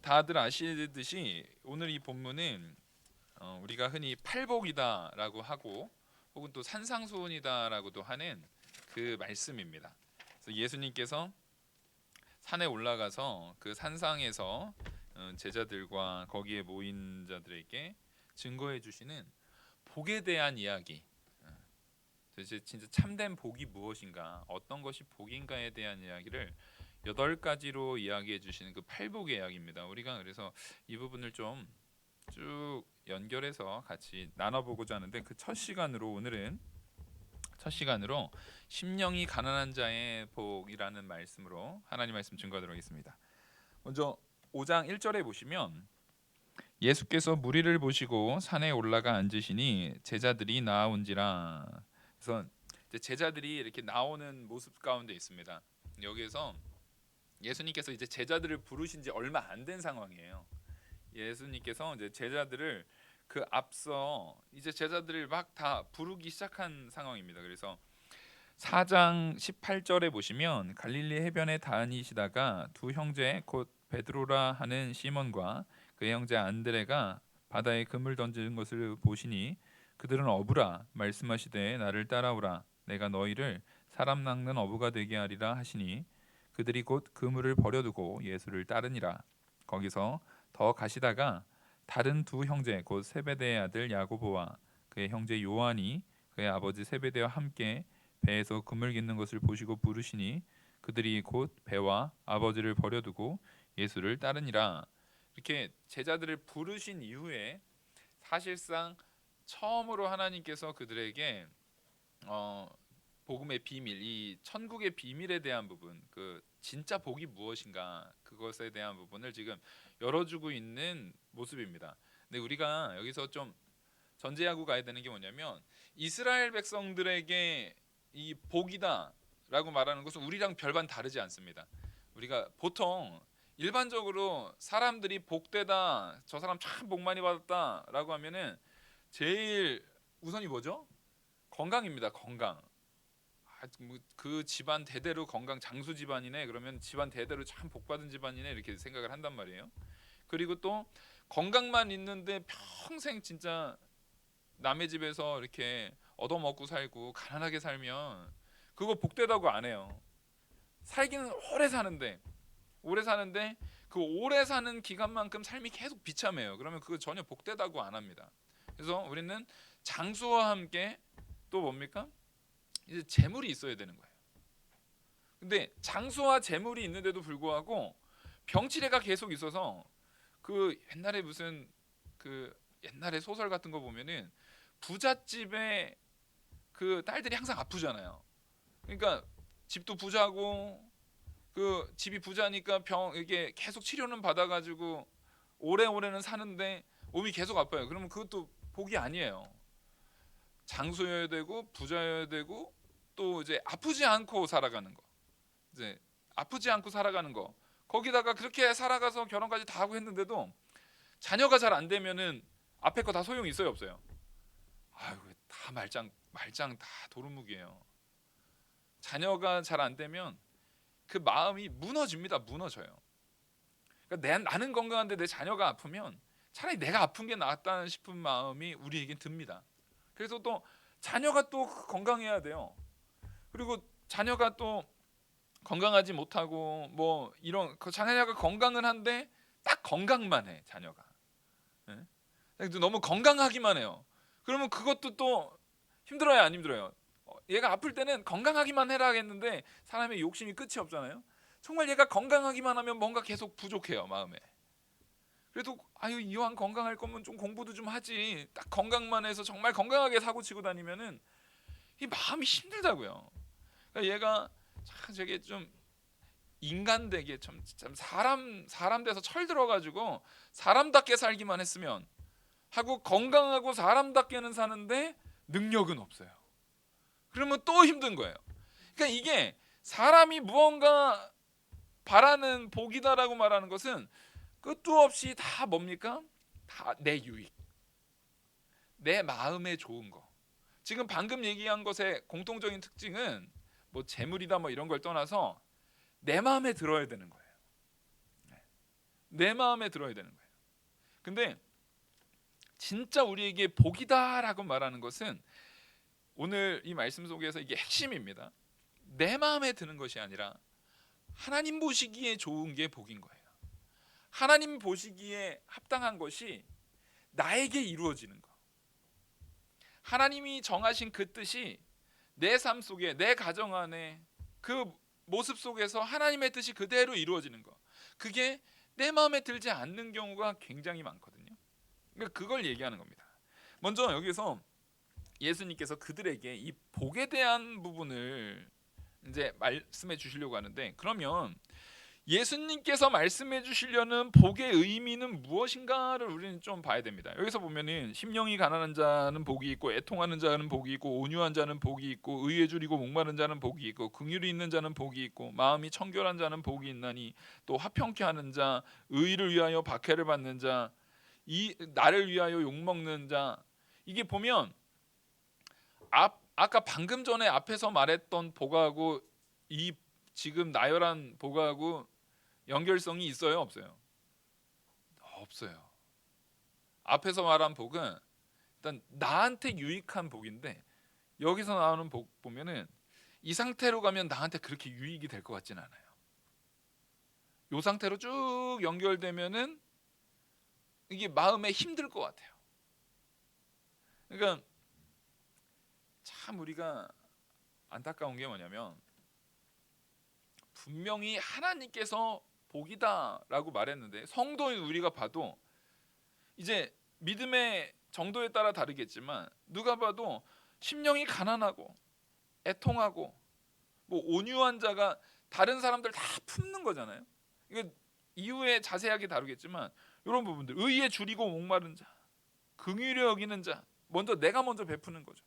다들 아시듯이 오늘 이 본문은 우리가 흔히 팔복이다라고 하고 혹은 또 산상수훈이다라고도 하는 그 말씀입니다. 그래서 예수님께서 산에 올라가서 그 산상에서 제자들과 거기에 모인 자들에게 증거해 주시는 복에 대한 이야기. 도대체 진짜 참된 복이 무엇인가, 어떤 것이 복인가에 대한 이야기를 8가지로 이야기해 주시는 그 팔복의 이야기입니다. 우리가 그래서 이 부분을 좀 쭉 연결해서 같이 나눠보고자 하는데 그 첫 시간으로 심령이 가난한 자의 복이라는 말씀으로 하나님 말씀 증거하도록 하겠습니다. 먼저 5장 1절에 보시면 예수께서 무리를 보시고 산에 올라가 앉으시니 제자들이 나아온지라. 그래서 이제 제자들이 이렇게 나오는 모습 가운데 있습니다. 여기에서 예수님께서 이제 제자들을 부르신 지 얼마 안 된 상황이에요. 예수님께서 이제 제자들을 그 앞서 이제 제자들을 막 다 부르기 시작한 상황입니다. 그래서 4장 18절에 보시면 갈릴리 해변에 다니시다가 두 형제 곧 베드로라 하는 시몬과 그의 형제 안드레가 바다에 그물 던지는 것을 보시니 그들은 어부라 말씀하시되 나를 따라오라 내가 너희를 사람 낚는 어부가 되게 하리라 하시니 그들이 곧 그물을 버려두고 예수를 따르니라. 거기서 더 가시다가 다른 두 형제 곧 세베대의 아들 야고보와 그의 형제 요한이 그의 아버지 세베대와 함께 배에서 그물 깃는 것을 보시고 부르시니 그들이 곧 배와 아버지를 버려두고 예수를 따르니라. 이렇게 제자들을 부르신 이후에 사실상 처음으로 하나님께서 그들에게 복음의 비밀, 이 천국의 비밀에 대한 부분, 그 진짜 복이 무엇인가 그것에 대한 부분을 지금 열어주고 있는 모습입니다. 근데 우리가 여기서 좀 전제하고 가야 되는 게 뭐냐면 이스라엘 백성들에게 이 복이다라고 말하는 것은 우리랑 별반 다르지 않습니다. 우리가 보통 일반적으로 사람들이 복되다, 저 사람 참 복 많이 받았다라고 하면은 제일 우선이 뭐죠? 건강입니다. 건강. 그 집안 대대로 건강 장수 집안이네. 그러면 집안 대대로 참 복받은 집안이네 이렇게 생각을 한단 말이에요. 그리고 또 건강만 있는데 평생 진짜 남의 집에서 이렇게 얻어먹고 살고 가난하게 살면 그거 복되다고 안 해요. 살기는 오래 사는데 그 오래 사는 기간만큼 삶이 계속 비참해요. 그러면 그거 전혀 복되다고 안 합니다. 그래서 우리는 장수와 함께 또 뭡니까? 이제 재물이 있어야 되는 거예요. 근데 장수와 재물이 있는데도 불구하고 병치레가 계속 있어서 그 옛날에 무슨 그 옛날에 소설 같은 거 보면은 부잣집에 그 딸들이 항상 아프잖아요. 그러니까 집도 부자고 그 집이 부자니까 병 이게 계속 치료는 받아가지고 오래오래는 사는데 몸이 계속 아파요. 그러면 그것도 복이 아니에요. 장수여야 되고 부자여야 되고 또 이제 아프지 않고 살아가는 거. 이제 아프지 않고 살아가는 거. 거기다가 그렇게 살아가서 결혼까지 다 하고 했는데도 자녀가 잘 안 되면은 앞에 거 다 소용이 있어요, 없어요? 아유, 다 말짱 다 도루묵이에요. 자녀가 잘 안 되면 그 마음이 무너집니다. 무너져요. 그러니까 나는 건강한데 내 자녀가 아프면 차라리 내가 아픈 게 낫다 싶은 마음이 우리에겐 듭니다. 그래서 또 자녀가 또 건강해야 돼요. 그리고 자녀가 또 건강하지 못하고 뭐 이런 그 자녀가 건강은 한데 딱 건강만 해 자녀가. 예? 너무 건강하기만 해요. 그러면 그것도 또 힘들어요, 안 힘들어요? 얘가 아플 때는 건강하기만 해라 했는데 사람의 욕심이 끝이 없잖아요. 정말 얘가 건강하기만 하면 뭔가 계속 부족해요, 마음에. 그래도 아유 이왕 건강할 거면 좀 공부도 좀 하지. 딱 건강만 해서 정말 건강하게 사고 치고 다니면은 이 마음이 힘들다고요. 그러니까 얘가 참 저게 좀 인간되게 참 사람 돼서 철 들어가지고 사람답게 살기만 했으면 하고 건강하고 사람답게는 사는데 능력은 없어요. 그러면 또 힘든 거예요. 그러니까 이게 사람이 무언가 바라는 복이다라고 말하는 것은 끝도 없이 다 뭡니까? 다 내 유익, 내 마음에 좋은 거. 지금 방금 얘기한 것의 공통적인 특징은 뭐 재물이다 뭐 이런 걸 떠나서 내 마음에 들어야 되는 거예요. 내 마음에 들어야 되는 거예요. 근데 진짜 우리에게 복이다라고 말하는 것은 오늘 이 말씀 속에서 이게 핵심입니다. 내 마음에 드는 것이 아니라 하나님 보시기에 좋은 게 복인 거예요. 하나님 보시기에 합당한 것이 나에게 이루어지는 거. 하나님이 정하신 그 뜻이 내 삶 속에, 내 가정 안에, 그 모습 속에서 하나님의 뜻이 그대로 이루어지는 거. 그게 내 마음에 들지 않는 경우가 굉장히 많거든요. 그러니까 그걸 얘기하는 겁니다. 먼저 여기서 예수님께서 그들에게 이 복에 대한 부분을 이제 말씀해 주시려고 하는데, 그러면 예수님께서 말씀해 주시려는 복의 의미는 무엇인가를 우리는 좀 봐야 됩니다. 여기서 보면은 심령이 가난한 자는 복이 있고, 애통하는 자는 복이 있고, 온유한 자는 복이 있고, 의에 줄이고 목마른 자는 복이 있고, 긍휼이 있는 자는 복이 있고, 마음이 청결한 자는 복이 있나니, 또 화평케 하는 자, 의를 위하여 박해를 받는 자, 이 나를 위하여 욕먹는 자. 이게 보면 아까 방금 전에 앞에서 말했던 복하고 이 지금 나열한 복하고 연결성이 있어요, 없어요? 없어요. 앞에서 말한 복은 일단 나한테 유익한 복인데, 여기서 나오는 복 보면은 이 상태로 가면 나한테 그렇게 유익이 될 것 같지는 않아요. 이 상태로 쭉 연결되면은 이게 마음에 힘들 것 같아요. 그러니까 참 우리가 안타까운 게 뭐냐면, 분명히 하나님께서 복이다라고 말했는데 성도인 우리가 봐도 이제 믿음의 정도에 따라 다르겠지만 누가 봐도 심령이 가난하고 애통하고 뭐 온유한 자가 다른 사람들 다 품는 거잖아요. 이거 이후에 자세하게 다루겠지만 이런 부분들, 의에 줄이고 목마른 자, 긍휼히 여기는 자, 내가 먼저 베푸는 거죠.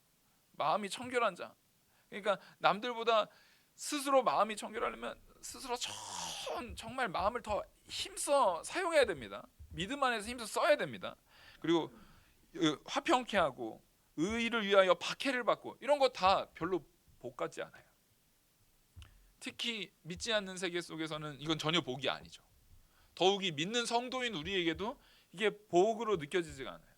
마음이 청결한 자. 그러니까 남들보다 스스로 마음이 청결하려면 스스로 정말 마음을 더 힘써 사용해야 됩니다. 믿음 안에서 힘써 써야 됩니다. 그리고 화평케 하고 의를 위하여 박해를 받고, 이런 거 다 별로 복 같지 않아요. 특히 믿지 않는 세계 속에서는 이건 전혀 복이 아니죠. 더욱이 믿는 성도인 우리에게도 이게 복으로 느껴지지가 않아요.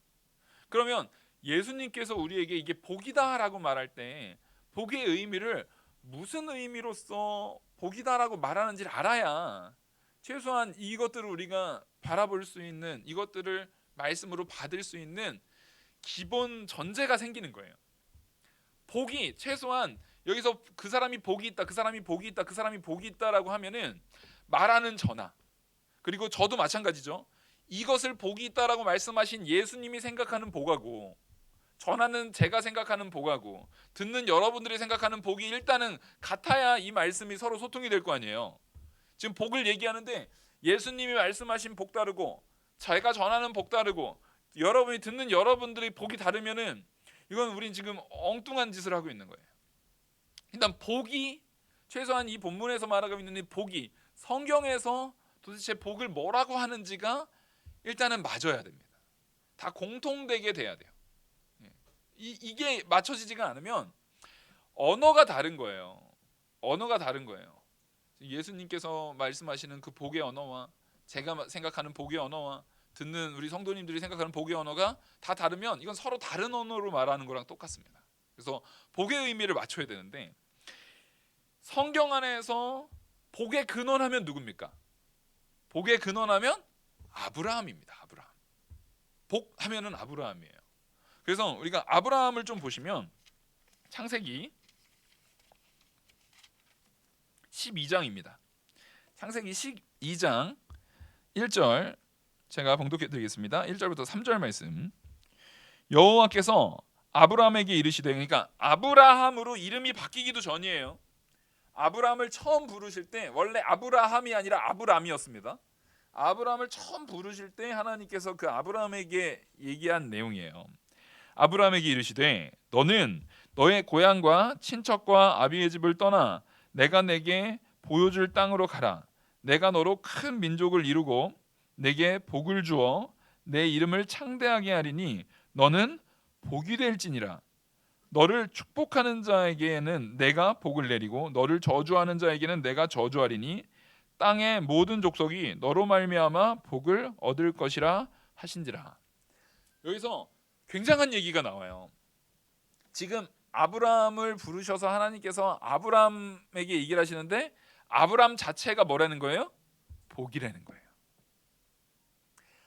그러면 예수님께서 우리에게 이게 복이다라고 말할 때 복의 의미를 무슨 의미로서 복이다라고 말하는지를 알아야 최소한 이것들을 우리가 바라볼 수 있는, 이것들을 말씀으로 받을 수 있는 기본 전제가 생기는 거예요. 복이 최소한 여기서 그 사람이 복이 있다, 그 사람이 복이 있다, 그 사람이 복이 있다라고 하면은 말하는 저나, 그리고 저도 마찬가지죠. 이것을 복이 있다라고 말씀하신 예수님이 생각하는 복하고 전하는 제가 생각하는 복하고 듣는 여러분들이 생각하는 복이 일단은 같아야 이 말씀이 서로 소통이 될 거 아니에요. 지금 복을 얘기하는데 예수님이 말씀하신 복 다르고 제가 전하는 복 다르고 여러분이 듣는 여러분들의 복이 다르면은 이건 우린 지금 엉뚱한 짓을 하고 있는 거예요. 일단 복이, 최소한 이 본문에서 말하고 있는 이 복이 성경에서 도대체 복을 뭐라고 하는지가 일단은 맞아야 됩니다. 다 공통되게 돼야 돼요. 이게 맞춰지지가 않으면 언어가 다른 거예요. 언어가 다른 거예요. 예수님께서 말씀하시는 그 복의 언어와 제가 생각하는 복의 언어와 듣는 우리 성도님들이 생각하는 복의 언어가 다 다르면 이건 서로 다른 언어로 말하는 거랑 똑같습니다. 그래서 복의 의미를 맞춰야 되는데, 성경 안에서 복의 근원하면 누굽니까? 복의 근원하면 아브라함입니다. 아브라함. 복 하면은 아브라함이에요. 그래서 우리가 아브라함을 좀 보시면 창세기 12장입니다. 창세기 12장 1절 제가 봉독해 드리겠습니다. 1절부터 3절 말씀. 여호와께서 아브라함에게 이르시되, 그러니까 아브라함으로 이름이 바뀌기도 전이에요. 아브라함을 처음 부르실 때 원래 아브라함이 아니라 아브람이었습니다. 아브라함을 처음 부르실 때 하나님께서 그 아브라함에게 얘기한 내용이에요. 아브라함에게 이르시되 너는 너의 고향과 친척과 아비의 집을 떠나 내가 내게 보여줄 땅으로 가라. 내가 너로 큰 민족을 이루고 내게 복을 주어 내 이름을 창대하게 하리니 너는 복이 될지니라. 너를 축복하는 자에게는 내가 복을 내리고 너를 저주하는 자에게는 내가 저주하리니 땅의 모든 족속이 너로 말미암아 복을 얻을 것이라 하신지라. 여기서 굉장한 얘기가 나와요. 지금 아브라함을 부르셔서 하나님께서 아브라함에게 얘기를 하시는데 아브라함 자체가 뭐라는 거예요? 복이라는 거예요.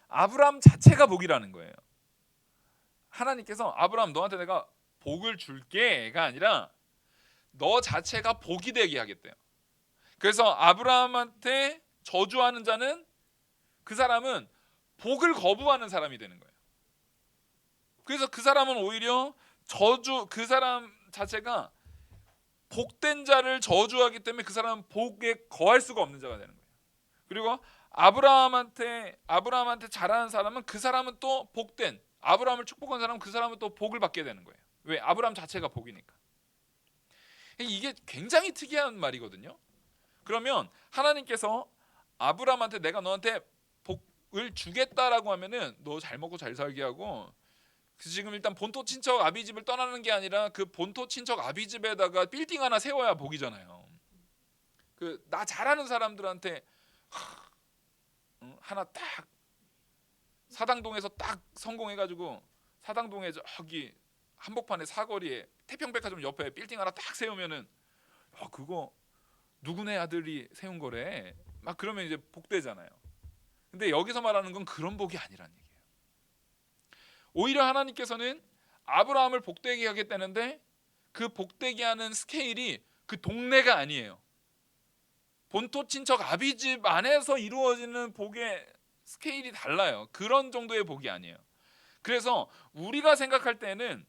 아브라함 자체가 복이라는 거예요. 하나님께서 아브라함 너한테 내가 복을 줄게가 아니라 너 자체가 복이 되게 하겠대요. 그래서 아브라함한테 저주하는 자는 그 사람은 복을 거부하는 사람이 되는 거예요. 그래서 그 사람은 오히려 그 사람 자체가 복된 자를 저주하기 때문에 그 사람은 복에 거할 수가 없는 자가 되는 거예요. 그리고 아브라함한테 잘하는 사람은 그 사람은 또 복된, 아브라함을 축복한 사람은 그 사람은 또 복을 받게 되는 거예요. 왜? 아브라함 자체가 복이니까. 이게 굉장히 특이한 말이거든요. 그러면 하나님께서 아브라함한테 내가 너한테 복을 주겠다라고 하면은 너 잘 먹고 잘 살게 하고, 지금 일단 본토 친척 아비집을 떠나는 게 아니라 그 본토 친척 아비집에다가 빌딩 하나 세워야 복이잖아요. 그 나 잘하는 사람들한테 하나 딱 사당동에서 딱 성공해가지고 사당동에 저기 한복판에 사거리에 태평백화점 옆에 빌딩 하나 딱 세우면은 그거 누구네 아들이 세운 거래 막 그러면 이제 복되잖아요. 근데 여기서 말하는 건 그런 복이 아니란 얘기예요. 오히려 하나님께서는 아브라함을 복되게 하겠다는데 그 복되게 하는 스케일이 그 동네가 아니에요. 본토 친척 아비집 안에서 이루어지는 복의 스케일이 달라요. 그런 정도의 복이 아니에요. 그래서 우리가 생각할 때는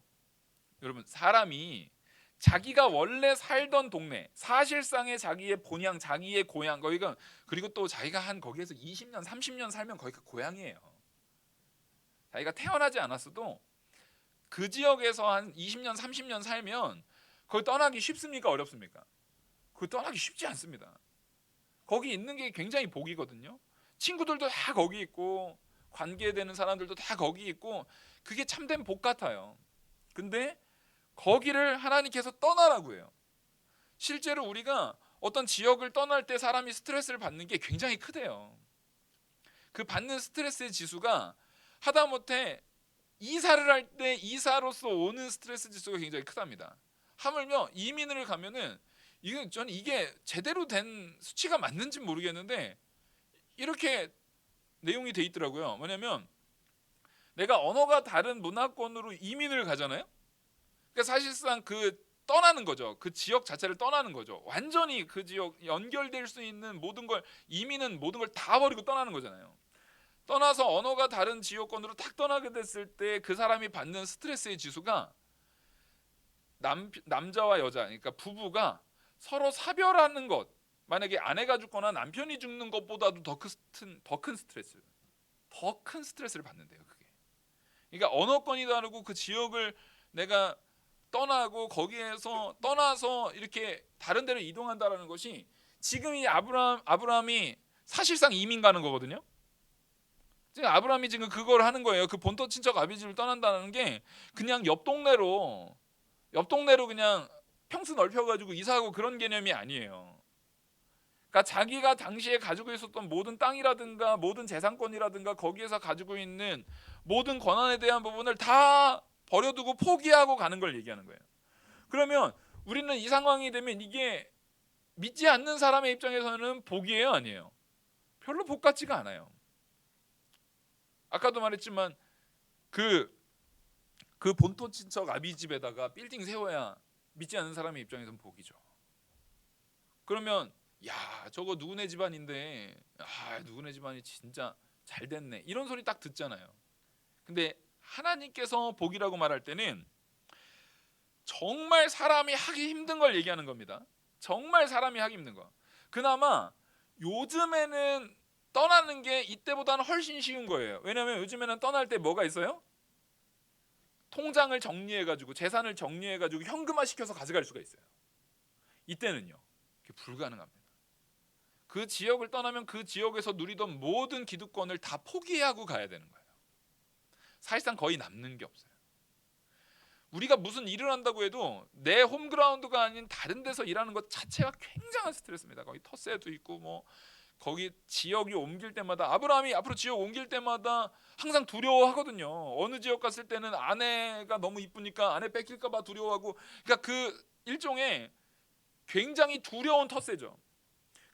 여러분 사람이 자기가 원래 살던 동네, 사실상의 자기의 본향, 자기의 고향, 거기가 그리고 또 자기가 한 거기에서 20년, 30년 살면 거기가 고향이에요. 자기가 태어나지 않았어도 그 지역에서 한 20년, 30년 살면 거기 떠나기 쉽습니까? 어렵습니까? 그 떠나기 쉽지 않습니다. 거기 있는 게 굉장히 복이거든요. 친구들도 다 거기 있고 관계되는 사람들도 다 거기 있고 그게 참된 복 같아요. 근데 거기를 하나님께서 떠나라고 해요. 실제로 우리가 어떤 지역을 떠날 때 사람이 스트레스를 받는 게 굉장히 크대요. 그 받는 스트레스의 지수가 하다못해 이사를 할 때 이사로서 오는 스트레스 지수가 굉장히 크답니다. 하물며 이민을 가면은 저는 이게 제대로 된 수치가 맞는지 모르겠는데 이렇게 내용이 돼 있더라고요. 뭐냐면 내가 언어가 다른 문화권으로 이민을 가잖아요. 그러니까 사실상 그 떠나는 거죠. 그 지역 자체를 떠나는 거죠. 완전히 그 지역 연결될 수 있는 모든 걸 이민은 모든 걸 다 버리고 떠나는 거잖아요. 떠나서 언어가 다른 지역권으로 딱 떠나게 됐을 때 그 사람이 받는 스트레스의 지수가 남자와 여자, 그러니까 부부가 서로 사별하는 것, 만약에 아내가 죽거나 남편이 죽는 것보다도 더 큰 스트레스, 더 큰 스트레스를 받는데요. 그게. 그러니까 언어권이 다르고 그 지역을 내가 떠나고 거기에서 떠나서 이렇게 다른 데로 이동한다라는 것이 지금 이 아브라함이 사실상 이민 가는 거거든요. 지금 아브라함이 지금 그걸 하는 거예요. 그 본토 친척 아비집을 떠난다는 게 그냥 옆 동네로 그냥 평수 넓혀가지고 이사하고 그런 개념이 아니에요. 그러니까 자기가 당시에 가지고 있었던 모든 땅이라든가 모든 재산권이라든가 거기에서 가지고 있는 모든 권한에 대한 부분을 다 버려두고 포기하고 가는 걸 얘기하는 거예요. 그러면 우리는 이 상황이 되면 이게 믿지 않는 사람의 입장에서는 복이에요, 아니에요? 별로 복 같지가 않아요. 아까도 말했지만 그 본토 친척 아비집에다가 빌딩 세워야 믿지 않는 사람의 입장에서는 복이죠. 그러면 야 저거 누구네 집안인데 누구네 집안이 진짜 잘 됐네 이런 소리 딱 듣잖아요. 근데 하나님께서 복이라고 말할 때는 정말 사람이 하기 힘든 걸 얘기하는 겁니다. 정말 사람이 하기 힘든 거. 그나마 요즘에는 떠나는 게 이때보다는 훨씬 쉬운 거예요. 왜냐하면 요즘에는 떠날 때 뭐가 있어요? 통장을 정리해가지고 재산을 정리해가지고 현금화시켜서 가져갈 수가 있어요. 이때는요 그게 불가능합니다. 그 지역을 떠나면 그 지역에서 누리던 모든 기득권을 다 포기하고 가야 되는 거예요. 사실상 거의 남는 게 없어요. 우리가 무슨 일을 한다고 해도 내 홈그라운드가 아닌 다른 데서 일하는 것 자체가 굉장한 스트레스입니다. 거기 텃세도 있고 뭐 거기 지역이 옮길 때마다 아브라함이 앞으로 지역 옮길 때마다 항상 두려워하거든요. 어느 지역 갔을 때는 아내가 너무 이쁘니까 아내 뺏길까 봐 두려워하고, 그러니까 그 일종의 굉장히 두려운 텃세죠.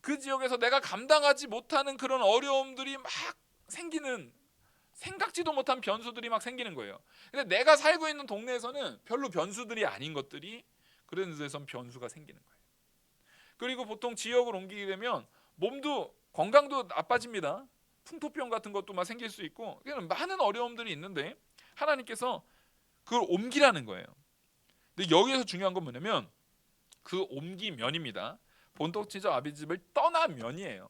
그 지역에서 내가 감당하지 못하는 그런 어려움들이 막 생기는, 생각지도 못한 변수들이 막 생기는 거예요. 근데 내가 살고 있는 동네에서는 별로 변수들이 아닌 것들이 그런 데선 변수가 생기는 거예요. 그리고 보통 지역을 옮기게 되면 몸도 건강도 나빠집니다. 풍토병 같은 것도 막 생길 수 있고 많은 어려움들이 있는데 하나님께서 그걸 옮기라는 거예요. 근데 여기에서 중요한 건 뭐냐면 그 옮기면입니다. 본토치적 아비집을 떠나면이에요.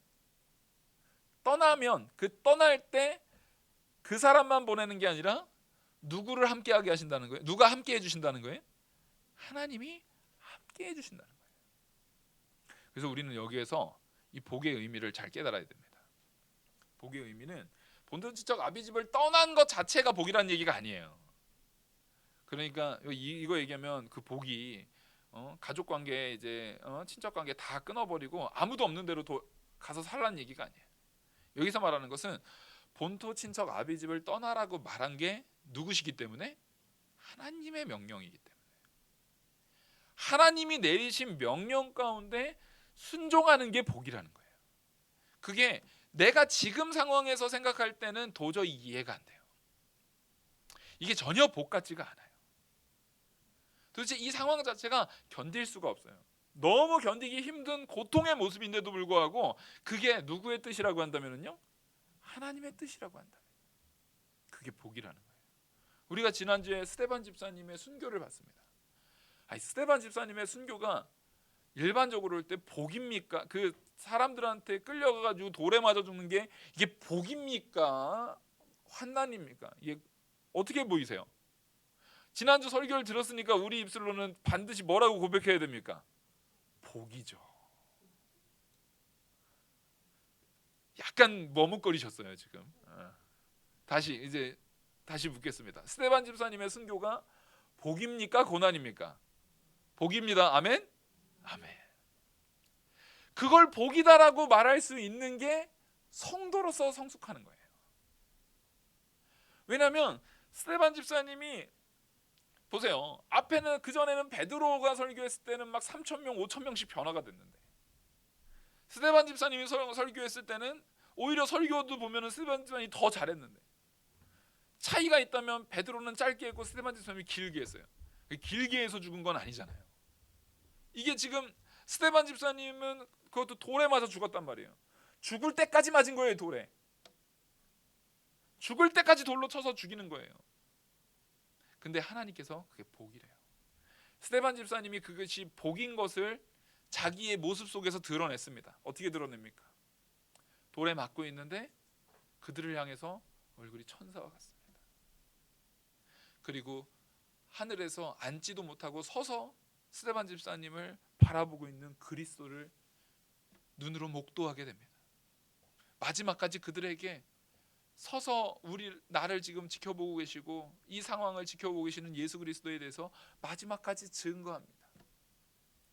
떠나면, 그 떠날 때 그 사람만 보내는 게 아니라 누구를 함께하게 하신다는 거예요? 누가 함께 해주신다는 거예요? 하나님이 함께 해주신다는 거예요. 그래서 우리는 여기에서 이 복의 의미를 잘 깨달아야 됩니다. 복의 의미는 본토지적 아비집을 떠난 것 자체가 복이라는 얘기가 아니에요. 그러니까 이거 얘기하면 그 복이 가족 관계, 이제 친척 관계 다 끊어버리고 아무도 없는 데로 가서 살라는 얘기가 아니에요. 여기서 말하는 것은 본토 친척 아비집을 떠나라고 말한 게 누구시기 때문에? 하나님의 명령이기 때문에. 하나님이 내리신 명령 가운데 순종하는 게 복이라는 거예요. 그게 내가 지금 상황에서 생각할 때는 도저히 이해가 안 돼요. 이게 전혀 복 같지가 않아요. 도대체 이 상황 자체가 견딜 수가 없어요. 너무 견디기 힘든 고통의 모습인데도 불구하고 그게 누구의 뜻이라고 한다면요? 하나님의 뜻이라고 한다면 그게 복이라는 거예요. 우리가 지난주에 스데반 집사님의 순교를 봤습니다. 스데반 집사님의 순교가 일반적으로 볼 때 복입니까? 그 사람들한테 끌려가가지고 돌에 맞아 죽는 게 이게 복입니까? 환난입니까? 이게 어떻게 보이세요? 지난주 설교를 들었으니까 우리 입술로는 반드시 뭐라고 고백해야 됩니까? 복이죠. 약간 머뭇거리셨어요 지금. 다시 묻겠습니다. 스데반 집사님의 순교가 복입니까? 고난입니까? 복입니다. 아멘? 아멘. 그걸 복이다라고 말할 수 있는 게 성도로서 성숙하는 거예요. 왜냐하면 스데반 집사님이 보세요. 앞에는 그전에는 베드로가 설교했을 때는 막 3,000명, 5,000명씩 변화가 됐는데 스데반 집사님이 설교했을 때는 오히려 설교도 보면은 스데반 집사님이 더 잘했는데 차이가 있다면 베드로는 짧게 했고 스데반 집사님이 길게 했어요. 길게 해서 죽은 건 아니잖아요. 이게 지금 스데반 집사님은 그것도 돌에 맞아 죽었단 말이에요. 죽을 때까지 맞은 거예요. 돌에. 죽을 때까지 돌로 쳐서 죽이는 거예요. 근데 하나님께서 그게 복이래요. 스데반 집사님이 그것이 복인 것을 자기의 모습 속에서 드러냈습니다. 어떻게 드러냅니까? 돌에 맞고 있는데 그들을 향해서 얼굴이 천사와 같습니다. 그리고 하늘에서 앉지도 못하고 서서 스데반 집사님을 바라보고 있는 그리스도를 눈으로 목도하게 됩니다. 마지막까지 그들에게 서서 나를 지금 지켜보고 계시고 이 상황을 지켜보고 계시는 예수 그리스도에 대해서 마지막까지 증거합니다.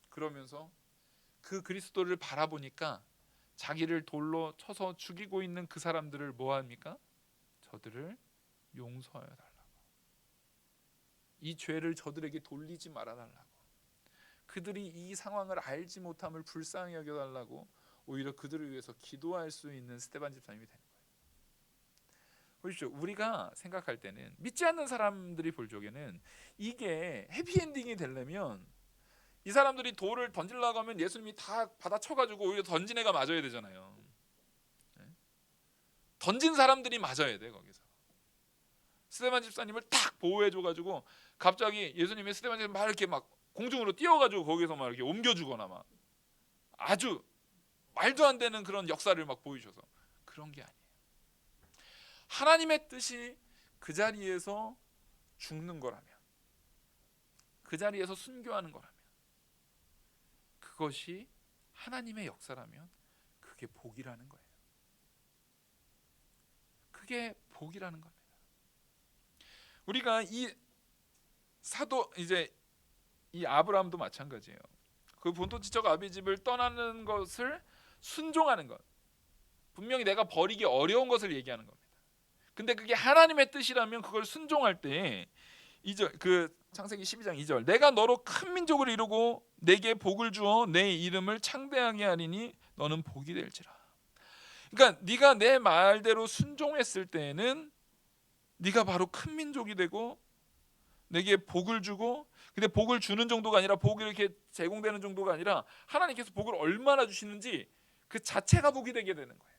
그러면서 그 그리스도를 바라보니까 자기를 돌로 쳐서 죽이고 있는 그 사람들을 뭐 합니까? 저들을 용서하여 달라고. 이 죄를 저들에게 돌리지 말아 달라고. 그들이 이 상황을 알지 못함을 불쌍히 여겨 달라고 오히려 그들을 위해서 기도할 수 있는 스데반 집사님이 되는 거예요. 보십시오. 우리가 생각할 때는 믿지 않는 사람들이 볼 적에는 이게 해피엔딩이 되려면 이 사람들이 돌을 던지려고 하면 예수님이 다 받아쳐가지고 오히려 던진 애가 맞아야 되잖아요. 던진 사람들이 맞아야 돼. 거기서 스데반 집사님을 탁 보호해줘가지고 갑자기 예수님이 스데반 집사님 막 이렇게 막 공중으로 뛰어가지고 거기서 막 이렇게 옮겨주거나 막 아주 말도 안 되는 그런 역사를 막 보이셔서 그런 게 아니에요. 하나님의 뜻이 그 자리에서 죽는 거라면, 그 자리에서 순교하는 거라면, 그것이 하나님의 역사라면 그게 복이라는 거예요. 그게 복이라는 겁니다. 우리가 이 사도 이제 이 아브라함도 마찬가지예요. 그 본토지적 아비집을 떠나는 것을 순종하는 것, 분명히 내가 버리기 어려운 것을 얘기하는 겁니다. 근데 그게 하나님의 뜻이라면 그걸 순종할 때 2절 그 창세기 12장 2절 내가 너로 큰 민족을 이루고 내게 복을 주어 내 이름을 창대하게 하리니 너는 복이 될지라. 그러니까 네가 내 말대로 순종했을 때에는 네가 바로 큰 민족이 되고 내게 복을 주고, 근데 복을 주는 정도가 아니라 복이 이렇게 제공되는 정도가 아니라 하나님께서 복을 얼마나 주시는지 그 자체가 복이 되게 되는 거예요.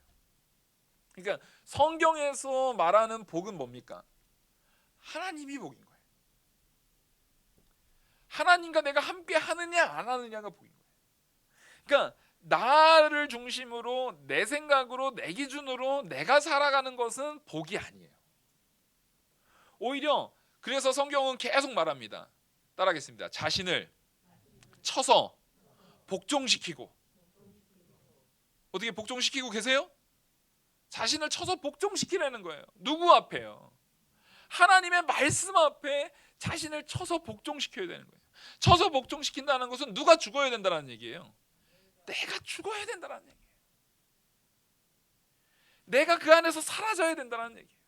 그러니까 성경에서 말하는 복은 뭡니까? 하나님이 복인 거예요. 하나님과 내가 함께 하느냐 안 하느냐가 복인 거예요. 그러니까 나를 중심으로 내 생각으로 내 기준으로 내가 살아가는 것은 복이 아니에요. 오히려 그래서 성경은 계속 말합니다. 따라하겠습니다. 자신을 쳐서 복종시키고. 어떻게 복종시키고 계세요? 자신을 쳐서 복종시키라는 거예요. 누구 앞에요? 하나님의 말씀 앞에 자신을 쳐서 복종시켜야 되는 거예요. 쳐서 복종시킨다는 것은 누가 죽어야 된다는 얘기예요. 내가 죽어야 된다는 얘기예요. 내가 그 안에서 사라져야 된다는 얘기예요.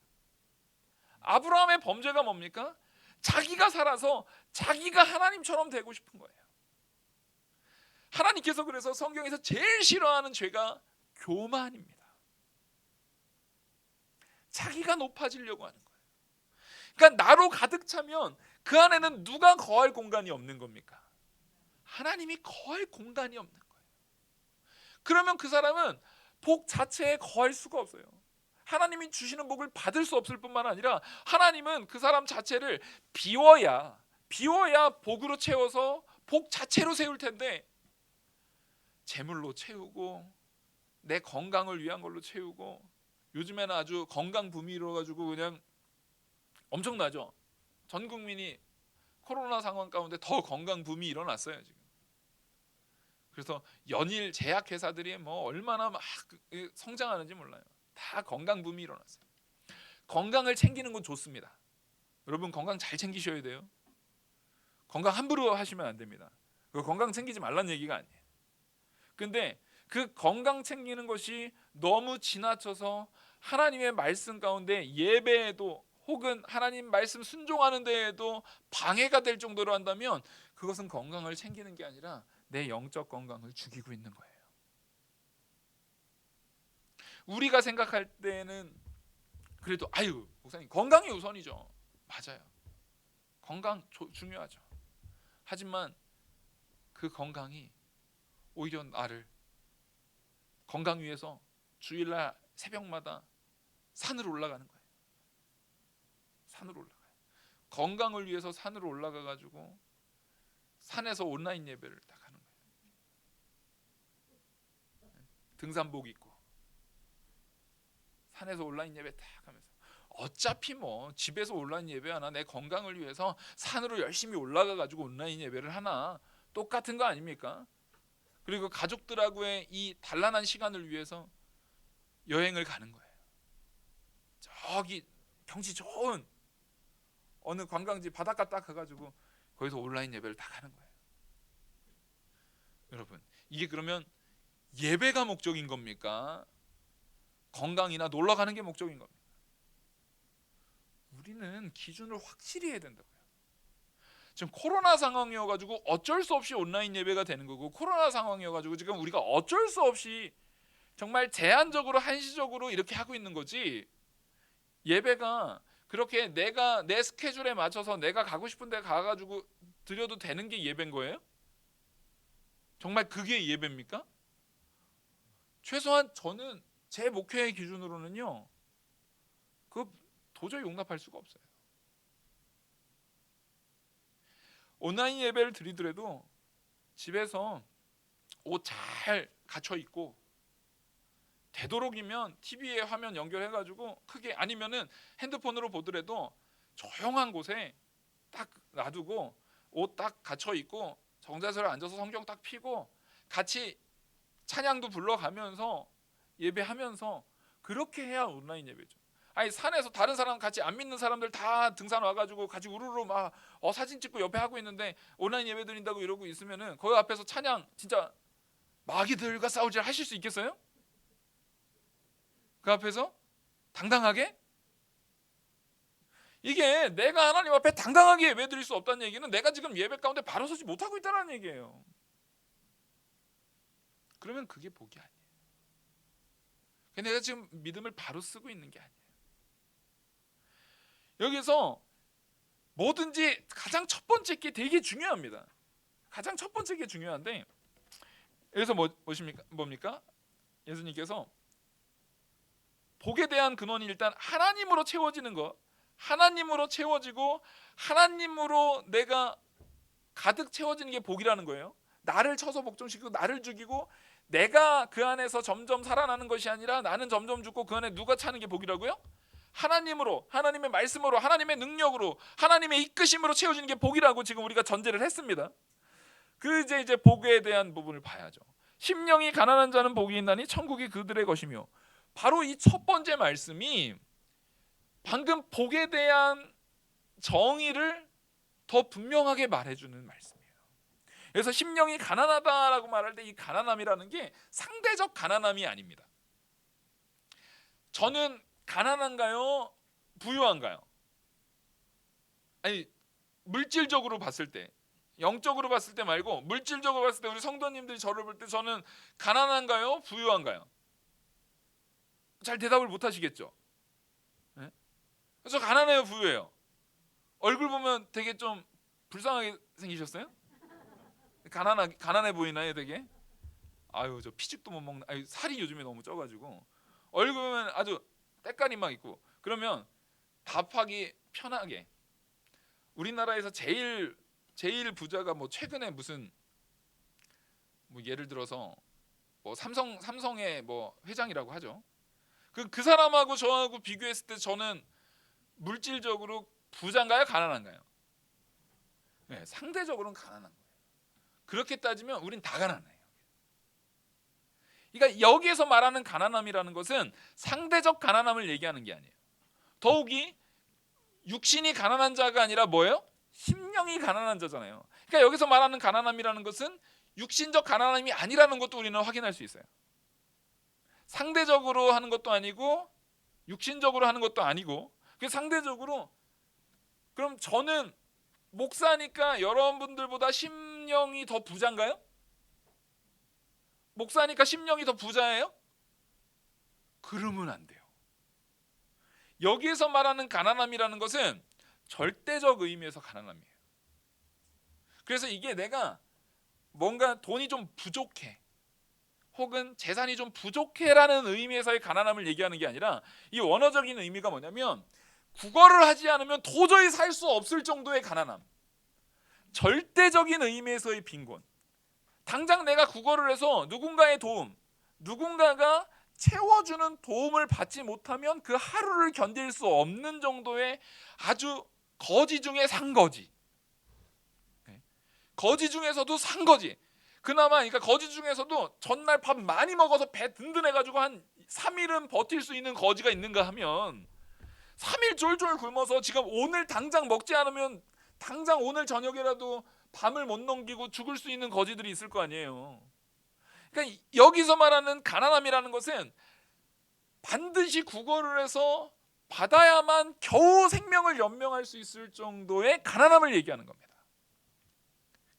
아브라함의 범죄가 뭡니까? 자기가 살아서 자기가 하나님처럼 되고 싶은 거예요. 하나님께서 그래서 성경에서 제일 싫어하는 죄가 교만입니다. 자기가 높아지려고 하는 거예요. 그러니까 나로 가득 차면 그 안에는 누가 거할 공간이 없는 겁니까? 하나님이 거할 공간이 없는 거예요. 그러면 그 사람은 복 자체에 거할 수가 없어요. 하나님이 주시는 복을 받을 수 없을 뿐만 아니라 하나님은 그 사람 자체를 비워야 복으로 채워서 복 자체로 세울 텐데, 재물로 채우고 내 건강을 위한 걸로 채우고, 요즘에는 아주 건강 붐이 일어가지고 그냥 엄청나죠. 전 국민이 코로나 상황 가운데 더 건강 붐이 일어났어요 지금. 그래서 연일 제약회사들이 뭐 얼마나 막 성장하는지 몰라요. 다 건강 붐이 일어났어요. 건강을 챙기는 건 좋습니다. 여러분 건강 잘 챙기셔야 돼요. 건강 함부로 하시면 안 됩니다. 그 건강 챙기지 말란 얘기가 아니에요. 근데 그 건강 챙기는 것이 너무 지나쳐서 하나님의 말씀 가운데 예배에도 혹은 하나님 말씀 순종하는 데에도 방해가 될 정도로 한다면 그것은 건강을 챙기는 게 아니라 내 영적 건강을 죽이고 있는 거예요. 우리가 생각할 때는 그래도 아유 목사님 건강이 우선이죠. 맞아요. 건강 중요하죠. 하지만 그 건강이 오히려 나를 건강 위해서 주일날 새벽마다 산으로 올라가는 거예요. 산으로 올라가요. 건강을 위해서 산으로 올라가 가지고 산에서 온라인 예배를 딱 하는 거예요. 등산복 입고 산에서 온라인 예배 딱 하면서 어차피 뭐 집에서 온라인 예배하나 내 건강을 위해서 산으로 열심히 올라가 가지고 온라인 예배를 하나 똑같은 거 아닙니까? 그리고 가족들하고의 이 단란한 시간을 위해서 여행을 가는 거예요. 저기 경치 좋은 어느 관광지 바닷가 딱 가가지고 거기서 온라인 예배를 딱 하는 거예요. 여러분 이게 그러면 예배가 목적인 겁니까? 건강이나 놀러 가는 게 목적인 겁니다. 우리는 기준을 확실히 해야 된다고요. 지금 코로나 상황이어가지고 어쩔 수 없이 온라인 예배가 되는 거고, 코로나 상황이어가지고 지금 우리가 어쩔 수 없이 정말 제한적으로 한시적으로 이렇게 하고 있는 거지, 예배가 그렇게 내가 내 스케줄에 맞춰서 내가 가고 싶은 데 가가지고 드려도 되는 게 예배인 거예요? 정말 그게 예배입니까? 최소한 저는 제 목회의 기준으로는요 그거 도저히 용납할 수가 없어요. 온라인 예배를 드리더라도 집에서 옷 잘 갖춰 입고, 되도록이면 TV에 화면 연결해가지고 크게, 아니면은 핸드폰으로 보더라도 조용한 곳에 딱 놔두고 옷 딱 갖춰 입고 정자세로 앉아서 성경 딱 펴고 같이 찬양도 불러가면서 예배하면서 그렇게 해야 온라인 예배죠. 아니 산에서 다른 사람 같이 안 믿는 사람들 다 등산 와가지고 같이 우르르 막 사진 찍고 옆에 하고 있는데 온라인 예배 드린다고 이러고 있으면은 거기 앞에서 찬양 진짜 마귀들과 싸우질 하실 수 있겠어요? 그 앞에서 당당하게? 이게 내가 하나님 앞에 당당하게 예배드릴 수 없다는 얘기는 내가 지금 예배 가운데 바로 서지 못하고 있다는 얘기예요. 그러면 그게 복이 아니에요. 내가 지금 믿음을 바로 쓰고 있는 게 아니에요. 여기서 뭐든지 가장 첫 번째 게 되게 중요합니다. 가장 첫 번째 게 중요한데, 여기서 뭡니까? 예수님께서 복에 대한 근원이 일단 하나님으로 채워지는 것, 하나님으로 채워지고 하나님으로 내가 가득 채워지는 게 복이라는 거예요. 나를 쳐서 복종시키고 나를 죽이고 내가 그 안에서 점점 살아나는 것이 아니라 나는 점점 죽고 그 안에 누가 차는 게 복이라고요? 하나님으로, 하나님의 말씀으로, 하나님의 능력으로, 하나님의 이끄심으로 채워지는 게 복이라고 지금 우리가 전제를 했습니다. 그 이제 복에 대한 부분을 봐야죠. 심령이 가난한 자는 복이 있나니 천국이 그들의 것이며, 바로 이 첫 번째 말씀이 방금 복에 대한 정의를 더 분명하게 말해주는 말씀이에요. 그래서 심령이 가난하다라고 말할 때 이 가난함이라는 게 상대적 가난함이 아닙니다. 저는 가난한가요? 부유한가요? 아니, 물질적으로 봤을 때, 영적으로 봤을 때 말고 물질적으로 봤을 때 우리 성도님들이 저를 볼 때 저는 가난한가요? 부유한가요? 잘 대답을 못 하시겠죠? 네? 저 가난해요? 부유해요? 얼굴 보면 되게 좀 불쌍하게 생기셨어요? 가난해 보이나요 되게? 아유, 저 피죽도 못 먹는, 아유, 살이 요즘에 너무 쪄가지고 얼굴 보면 아주 때깔이만 있고. 그러면 답하기 편하게, 우리나라에서 제일 부자가 뭐 최근에 무슨 뭐 예를 들어서 뭐 삼성의 뭐 회장이라고 하죠. 그 사람하고 저하고 비교했을 때 저는 물질적으로 부자인가요? 가난한가요? 네, 상대적으로는 가난한 거예요. 그렇게 따지면 우린 다 가난해요. 그러니까 여기에서 말하는 가난함이라는 것은 상대적 가난함을 얘기하는 게 아니에요. 더욱이 육신이 가난한 자가 아니라 뭐예요? 심령이 가난한 자잖아요. 그러니까 여기서 말하는 가난함이라는 것은 육신적 가난함이 아니라는 것도 우리는 확인할 수 있어요. 상대적으로 하는 것도 아니고 육신적으로 하는 것도 아니고, 그 상대적으로. 그럼 저는 목사니까 여러분들보다 심령이 더 부자인가요? 목사니까 심령이 더 부자예요? 그러면 안 돼요. 여기에서 말하는 가난함이라는 것은 절대적 의미에서 가난함이에요. 그래서 이게 내가 뭔가 돈이 좀 부족해, 혹은 재산이 좀 부족해라는 의미에서의 가난함을 얘기하는 게 아니라, 이 원어적인 의미가 뭐냐면 국어를 하지 않으면 도저히 살 수 없을 정도의 가난함, 절대적인 의미에서의 빈곤. 당장 내가 국어를 해서 누군가의 도움, 누군가가 채워주는 도움을 받지 못하면 그 하루를 견딜 수 없는 정도의 아주 거지 중에 산거지, 거지 중에서도 산거지. 그나마 그러니까 거지 중에서도 전날 밥 많이 먹어서 배 든든해가지고 한 3일은 버틸 수 있는 거지가 있는가 하면, 3일 쫄쫄 굶어서 지금 오늘 당장 먹지 않으면 당장 오늘 저녁이라도 밤을 못 넘기고 죽을 수 있는 거지들이 있을 거 아니에요. 그러니까 여기서 말하는 가난함이라는 것은 반드시 구걸을 해서 받아야만 겨우 생명을 연명할 수 있을 정도의 가난함을 얘기하는 겁니다.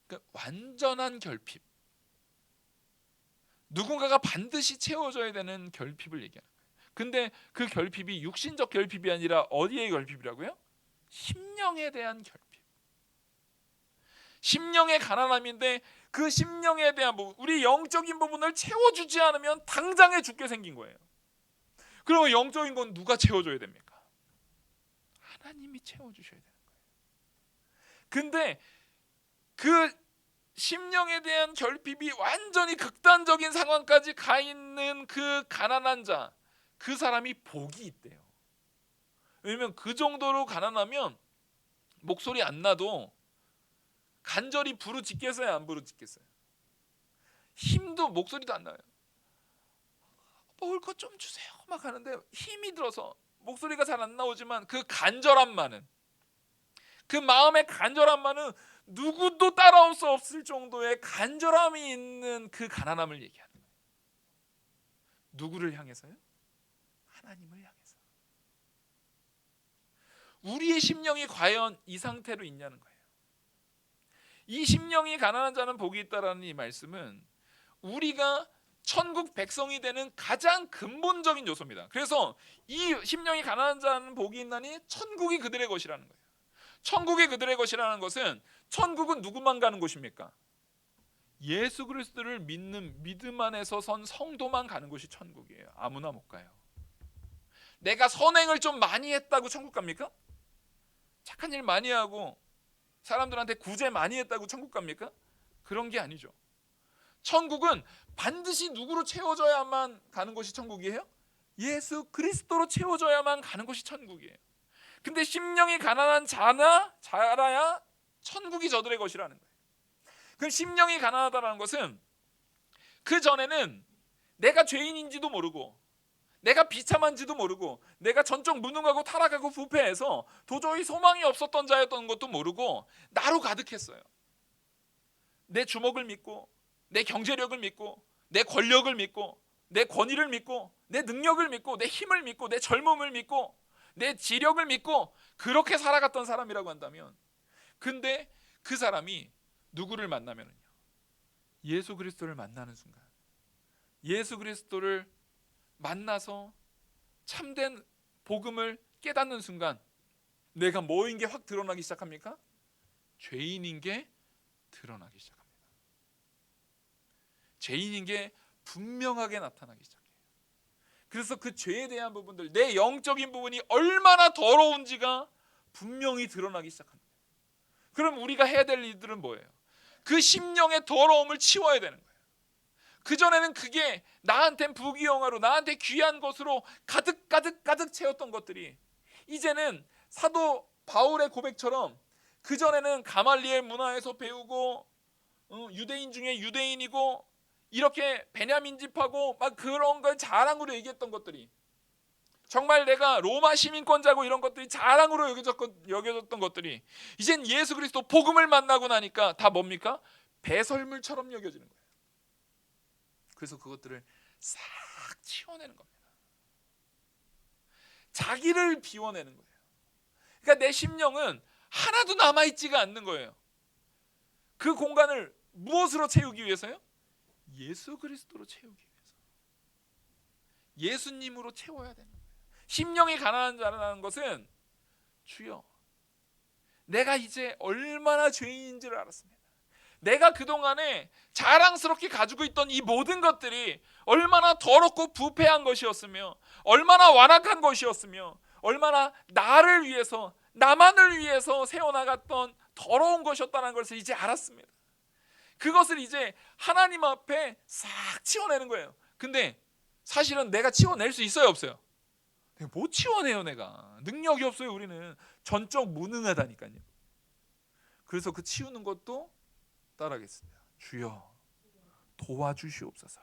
그러니까 완전한 결핍, 누군가가 반드시 채워줘야 되는 결핍을 얘기하는 거예요. 근데 그 결핍이 육신적 결핍이 아니라 어디의 결핍이라고요? 심령에 대한 결핍, 심령의 가난함인데, 그 심령에 대한 부분, 우리 영적인 부분을 채워주지 않으면 당장에 죽게 생긴 거예요. 그러면 영적인 건 누가 채워줘야 됩니까? 하나님이 채워주셔야 되는 거예요. 근데 그 심령에 대한 결핍이 완전히 극단적인 상황까지 가 있는 그 가난한 자, 그 사람이 복이 있대요. 왜냐면 그 정도로 가난하면 목소리 안 나도 간절히 부르짖겠어요, 안 부르짖겠어요? 힘도, 목소리도 안 나요. 먹을 것 좀 주세요 막 하는데 힘이 들어서 목소리가 잘 안 나오지만 그 간절함만은, 그 마음의 간절함만은 누구도 따라올 수 없을 정도의 간절함이 있는 그 가난함을 얘기하는 거예요. 누구를 향해서요? 하나님을 향해서. 우리의 심령이 과연 이 상태로 있냐는 거예요. 이 심령이 가난한 자는 복이 있다라는 이 말씀은 우리가 천국 백성이 되는 가장 근본적인 요소입니다. 그래서 이 심령이 가난한 자는 복이 있나니 천국이 그들의 것이라는 거예요. 천국이 그들의 것이라는 것은, 천국은 누구만 가는 곳입니까? 예수 그리스도를 믿는 믿음 안에서 선 성도만 가는 곳이 천국이에요. 아무나 못 가요. 내가 선행을 좀 많이 했다고 천국 갑니까? 착한 일 많이 하고 사람들한테 구제 많이 했다고 천국 갑니까? 그런 게 아니죠. 천국은 반드시 누구로 채워져야만 가는 곳이 천국이에요? 예수 그리스도로 채워져야만 가는 곳이 천국이에요. 근데 심령이 가난한 자라야 천국이 저들의 것이라는 거예요. 그럼 심령이 가난하다는 것은 그 전에는 내가 죄인인지도 모르고, 내가 비참한지도 모르고, 내가 전적 무능하고 타락하고 부패해서 도저히 소망이 없었던 자였던 것도 모르고 나로 가득했어요. 내 주먹을 믿고, 내 경제력을 믿고, 내 권력을 믿고, 내 권위를 믿고, 내 능력을 믿고, 내 힘을 믿고, 내 젊음을 믿고, 내 지력을 믿고 그렇게 살아갔던 사람이라고 한다면, 근데 그 사람이 누구를 만나면요, 예수 그리스도를 만나는 순간, 예수 그리스도를 만나서 참된 복음을 깨닫는 순간 내가 뭐인 게 확 드러나기 시작합니까? 죄인인 게 드러나기 시작합니다. 죄인인 게 분명하게 나타나기 시작해요. 그래서 그 죄에 대한 부분들, 내 영적인 부분이 얼마나 더러운지가 분명히 드러나기 시작합니다. 그럼 우리가 해야 될 일들은 뭐예요? 그 심령의 더러움을 치워야 되는 거예요. 그전에는 그게 나한텐 부귀영화로, 나한테 귀한 것으로 가득 채웠던 것들이 이제는 사도 바울의 고백처럼, 그전에는 가말리엘 문화에서 배우고 유대인 중에 유대인이고 이렇게 베냐민 집하고 막 그런 걸 자랑으로 얘기했던 것들이, 정말 내가 로마 시민권자고 이런 것들이 자랑으로 여겨졌던 것들이 이젠 예수 그리스도 복음을 만나고 나니까 다 뭡니까? 배설물처럼 여겨지는 거예요. 그래서 그것들을 싹 치워내는 겁니다. 자기를 비워내는 거예요. 그러니까 내 심령은 하나도 남아있지가 않는 거예요. 그 공간을 무엇으로 채우기 위해서요? 예수 그리스도로 채우기 위해서. 예수님으로 채워야 되는 거예요. 심령이 가난한 자라는 것은, 주여, 내가 이제 얼마나 죄인인지를 알았습니다. 내가 그동안에 자랑스럽게 가지고 있던 이 모든 것들이 얼마나 더럽고 부패한 것이었으며, 얼마나 완악한 것이었으며, 얼마나 나를 위해서, 나만을 위해서 세워나갔던 더러운 것이었다는 것을 이제 알았습니다. 그것을 이제 하나님 앞에 싹 치워내는 거예요. 근데 사실은 내가 치워낼 수 있어요, 없어요? 내가 못 치워내요. 내가 능력이 없어요. 우리는 전적 무능하다니까요. 그래서 그 치우는 것도 따라하겠습니다. 주여 도와주시옵소서.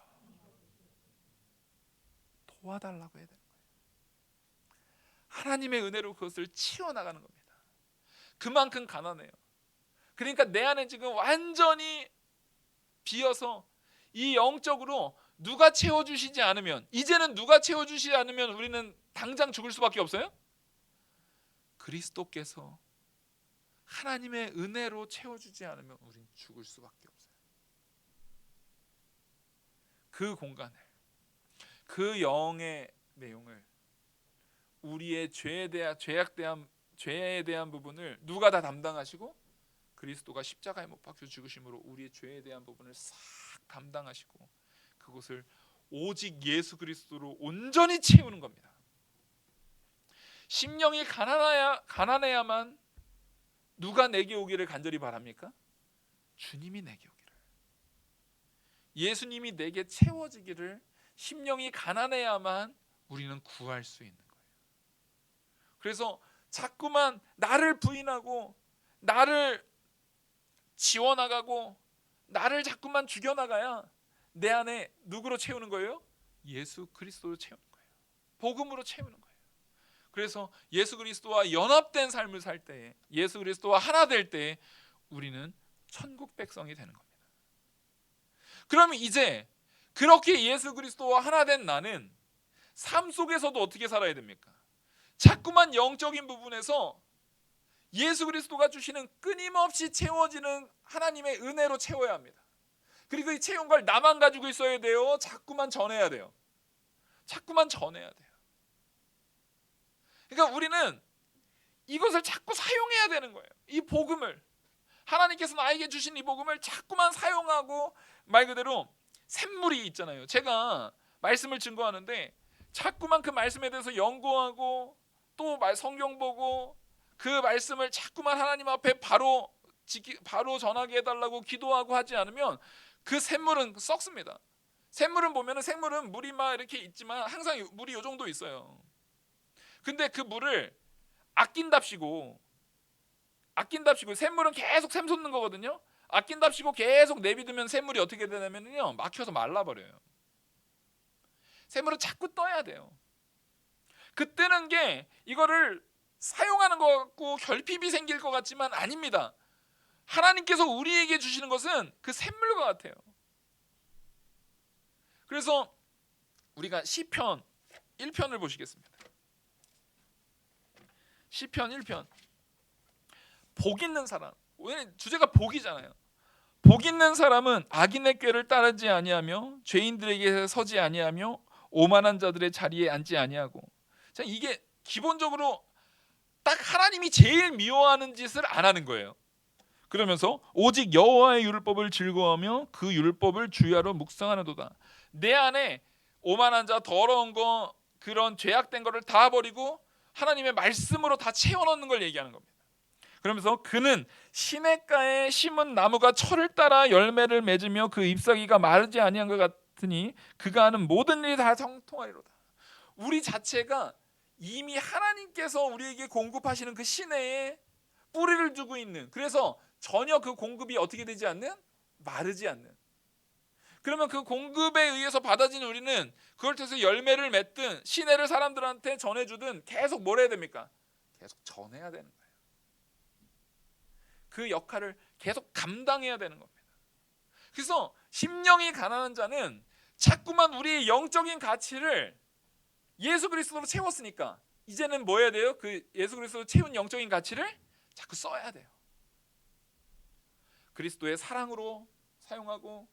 도와달라고 해야 되는 거예요. 하나님의 은혜로 그것을 치워나가는 겁니다. 그만큼 가난해요. 그러니까 내 안에 지금 완전히 비어서 이 영적으로 누가 채워주시지 않으면, 이제는 누가 채워주시지 않으면 우리는 당장 죽을 수밖에 없어요. 그리스도께서 하나님의 은혜로 채워주지 않으면 우리는 죽을 수밖에 없어요. 그 공간을, 그 영의 내용을, 우리의 죄에 대한 부분을 누가 다 담당하시고, 그리스도가 십자가에 못 박혀 죽으심으로 우리의 죄에 대한 부분을 싹 담당하시고 그것을 오직 예수 그리스도로 온전히 채우는 겁니다. 심령이 가난해야만 누가 내게 오기를 간절히 바랍니까? 주님이 내게 오기를, 예수님이 내게 채워지기를 심령이 가난해야만 우리는 구할 수 있는 거예요. 그래서 자꾸만 나를 부인하고 나를 지워나가고 나를 자꾸만 죽여나가야 내 안에 누구로 채우는 거예요? 예수 그리스도로 채우는 거예요. 복음으로 채우는 거예요. 그래서 예수 그리스도와 연합된 삶을 살 때에, 예수 그리스도와 하나 될 때에 우리는 천국 백성이 되는 겁니다. 그러면 이제 그렇게 예수 그리스도와 하나 된 나는 삶 속에서도 어떻게 살아야 됩니까? 자꾸만 영적인 부분에서 예수 그리스도가 주시는 끊임없이 채워지는 하나님의 은혜로 채워야 합니다. 그리고 이 채운 걸 나만 가지고 있어야 돼요? 자꾸만 전해야 돼요? 자꾸만 전해야 돼요. 그러니까 우리는 이것을 자꾸 사용해야 되는 거예요. 이 복음을, 하나님께서 나에게 주신 이 복음을 자꾸만 사용하고, 말 그대로 샘물이 있잖아요. 제가 말씀을 증거하는데 자꾸만 그 말씀에 대해서 연구하고 또 성경 보고 그 말씀을 자꾸만 하나님 앞에 바로 전하게 해달라고 기도하고 하지 않으면 그 샘물은 썩습니다. 샘물은 보면은 생물은 물이 막 이렇게 있지만 항상 물이 요 정도 있어요. 근데 그 물을 아낀답시고 샘물은 계속 샘솟는 거거든요. 아낀답시고 계속 내비두면 샘물이 어떻게 되냐면요, 막혀서 말라버려요. 샘물은 자꾸 떠야 돼요. 그 뜨는 게 이거를 사용하는 것 같고 결핍이 생길 것 같지만 아닙니다. 하나님께서 우리에게 주시는 것은 그 샘물과 같아요. 그래서 우리가 시편 1편을 보시겠습니다. 시편 1편. 복 있는 사람. 오늘 주제가 복이잖아요. 복 있는 사람은 악인의 꾀를 따르지 아니하며 죄인들에게 서지 아니하며 오만한 자들의 자리에 앉지 아니하고. 자, 이게 기본적으로 딱 하나님이 제일 미워하는 짓을 안 하는 거예요. 그러면서 오직 여호와의 율법을 즐거워하며 그 율법을 주야로 묵상하는도다. 내 안에 오만한 자, 더러운 거, 그런 죄악된 거를 다 버리고 하나님의 말씀으로 다 채워넣는 걸 얘기하는 겁니다. 그러면서 그는 시냇가에 심은 나무가 철을 따라 열매를 맺으며 그 잎사귀가 마르지 아니한 것 같으니 그가 하는 모든 일이 다 형통하리로다. 우리 자체가 이미 하나님께서 우리에게 공급하시는 그 시내에 뿌리를 두고 있는, 그래서 전혀 그 공급이 어떻게 되지 않는, 마르지 않는. 그러면 그 공급에 의해서 받아진 우리는 그걸 통해서 열매를 맺든 시내를 사람들한테 전해주든 계속 뭘 해야 됩니까? 계속 전해야 되는 거예요. 그 역할을 계속 감당해야 되는 겁니다. 그래서 심령이 가난한 자는 자꾸만 우리의 영적인 가치를 예수 그리스도로 채웠으니까 이제는 뭐 해야 돼요? 그 예수 그리스도로 채운 영적인 가치를 자꾸 써야 돼요. 그리스도의 사랑으로 사용하고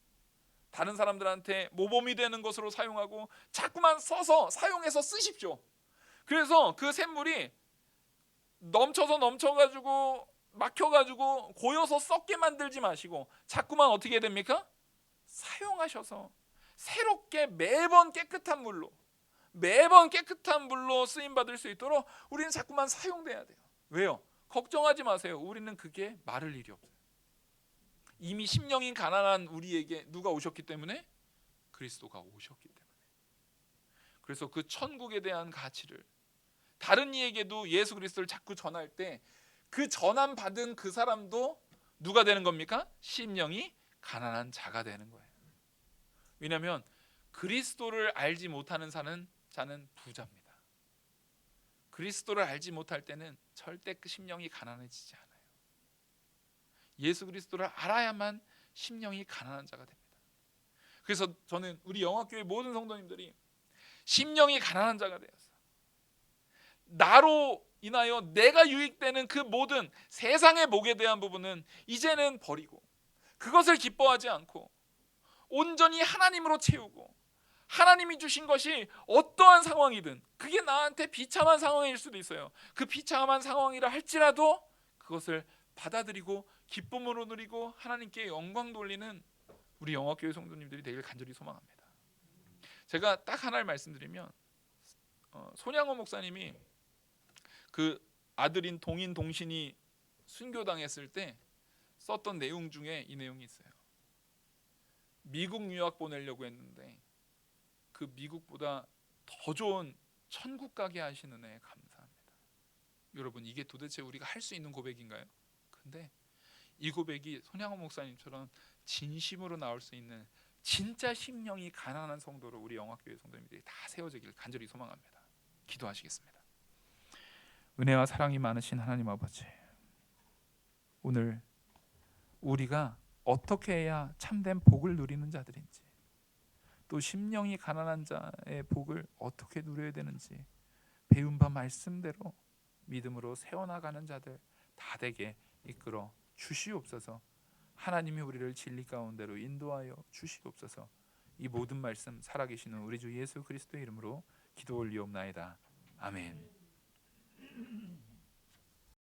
다른 사람들한테 모범이 되는 것으로 사용하고 자꾸만 써서 사용해서 쓰십시오. 그래서 그 샘물이 넘쳐가지고 막혀가지고 고여서 썩게 만들지 마시고 자꾸만 어떻게 됩니까? 사용하셔서 새롭게 매번 깨끗한 물로 쓰임 받을 수 있도록 우리는 자꾸만 사용돼야 돼요. 왜요? 걱정하지 마세요. 우리는 그게 마를 일이 없어요. 이미 심령이 가난한 우리에게 누가 오셨기 때문에? 그리스도가 오셨기 때문에. 그래서 그 천국에 대한 가치를 다른 이에게도 예수 그리스도를 자꾸 전할 때 그 전함 받은 그 사람도 누가 되는 겁니까? 심령이 가난한 자가 되는 거예요. 왜냐하면 그리스도를 알지 못하는 자는 부자입니다. 그리스도를 알지 못할 때는 절대 그 심령이 가난해지지 않아요. 예수 그리스도를 알아야만 심령이 가난한 자가 됩니다. 그래서 저는 우리 영화교회 모든 성도님들이 심령이 가난한 자가 되었어요. 나로 인하여 내가 유익되는 그 모든 세상의 복에 대한 부분은 이제는 버리고 그것을 기뻐하지 않고 온전히 하나님으로 채우고 하나님이 주신 것이 어떠한 상황이든 그게 나한테 비참한 상황일 수도 있어요. 그 비참한 상황이라 할지라도 그것을 받아들이고 기쁨으로 누리고 하나님께 영광 돌리는 우리 영화교회 성도님들이 되길 간절히 소망합니다. 제가 딱 하나를 말씀드리면 손양호 목사님이 그 아들인 동인 동신이 순교당했을 때 썼던 내용 중에 이 내용이 있어요. 미국 유학 보내려고 했는데 그 미국보다 더 좋은 천국 가게 하시는 은혜에 감사합니다. 여러분, 이게 도대체 우리가 할 수 있는 고백인가요? 근데 이 고백이 손양호 목사님처럼 진심으로 나올 수 있는 진짜 심령이 가난한 성도로 우리 영화교회 성도님들이 다 세워지길 간절히 소망합니다. 기도하시겠습니다. 은혜와 사랑이 많으신 하나님 아버지, 오늘 우리가 어떻게 해야 참된 복을 누리는 자들인지, 또 심령이 가난한 자의 복을 어떻게 누려야 되는지 배운 바 말씀대로 믿음으로 세워나가는 자들 다 되게 이끌어 주시옵소서. 하나님이 우리를 진리 가운데로 인도하여 주시옵소서. 이 모든 말씀 살아계시는 우리 주 예수 그리스도의 이름으로 기도 올리옵나이다. 아멘.